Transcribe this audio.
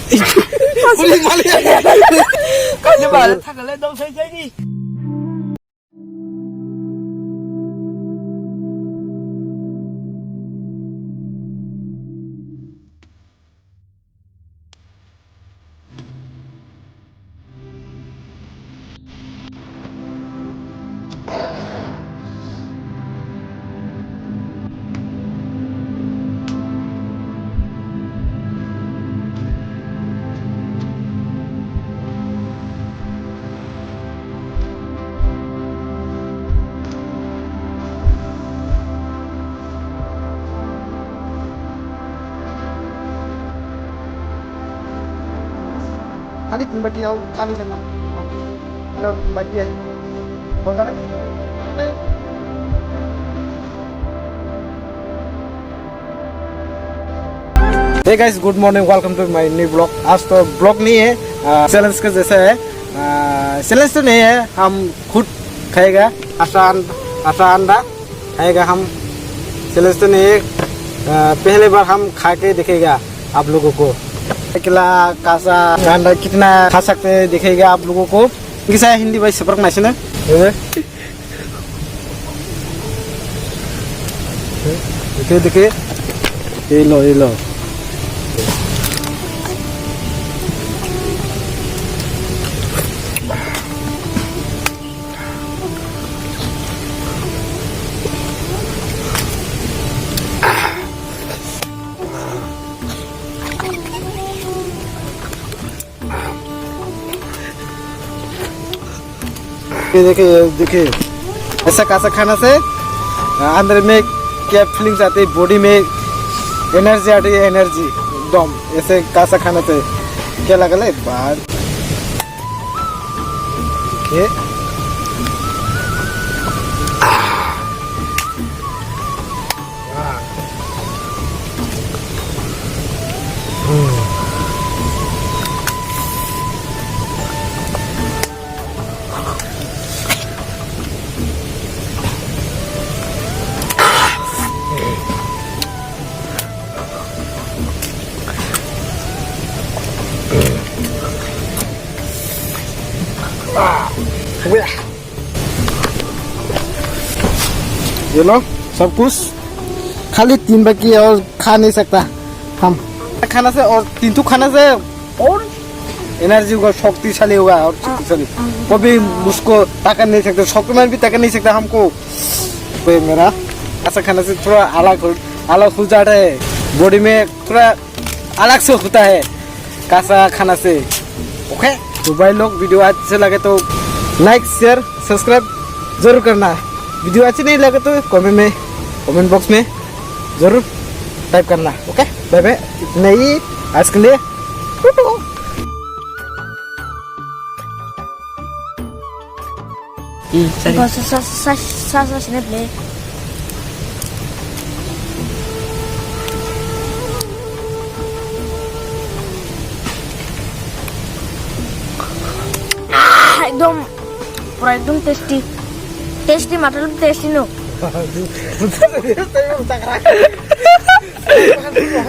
Puling mali. Kanya ba thakale daw sai jai đi. खाली बटी आओ खाली करना हेलो बटी है होगा ना hey guys good morning welcome to my new blog. आज तो ब्लॉग नहीं है, चैलेंज का जैसा है। चैलेंज तो नहीं है, हम खुद खाएगा आटा अंडा खाएगा हम। चैलेंज तो नहीं है, पहले बार हम खा के दिखेगा आप लोगों को। अकेला कासा अंडा कितना खा सकते हैं दिखेगा आप लोगों को। किसा हिंदी भाई सफर मैच ना देखिए देखिए ये लो देखिए ऐसा कासा खाना से अंदर में क्या फीलिंग्स आती है, बॉडी में एनर्जी आती है, एनर्जी एकदम। ऐसे कासा खाना से क्या लगा ले बाहर ये लो सब कुछ। खाली 3 बाकी और खा नहीं सकता हम। खाना से और 3 तो खाना से और एनर्जी होगा, शक्तिशाली होगा और शक्तिशाली। कभी मुझको ताकत नहीं सकता, शक्तिमान भी ताकत नहीं सकता हमको। तो मेरा ऐसा खाने से थोड़ा अलग हो जाता है, बॉडी में थोड़ा अलग से होता है कासा खाना से। ओके तो भाई लोग, वीडियो अच्छे लगे तो लाइक शेयर सब्सक्राइब जरूर करना। वीडियो अच्छी नहीं लगे तो कमेंट बॉक्स में जरूर टाइप करना। ओके बाय बाय, इतना ही आज के लिए। एकदम पूरा एकदम टेस्टी मतलब टेस्टी नो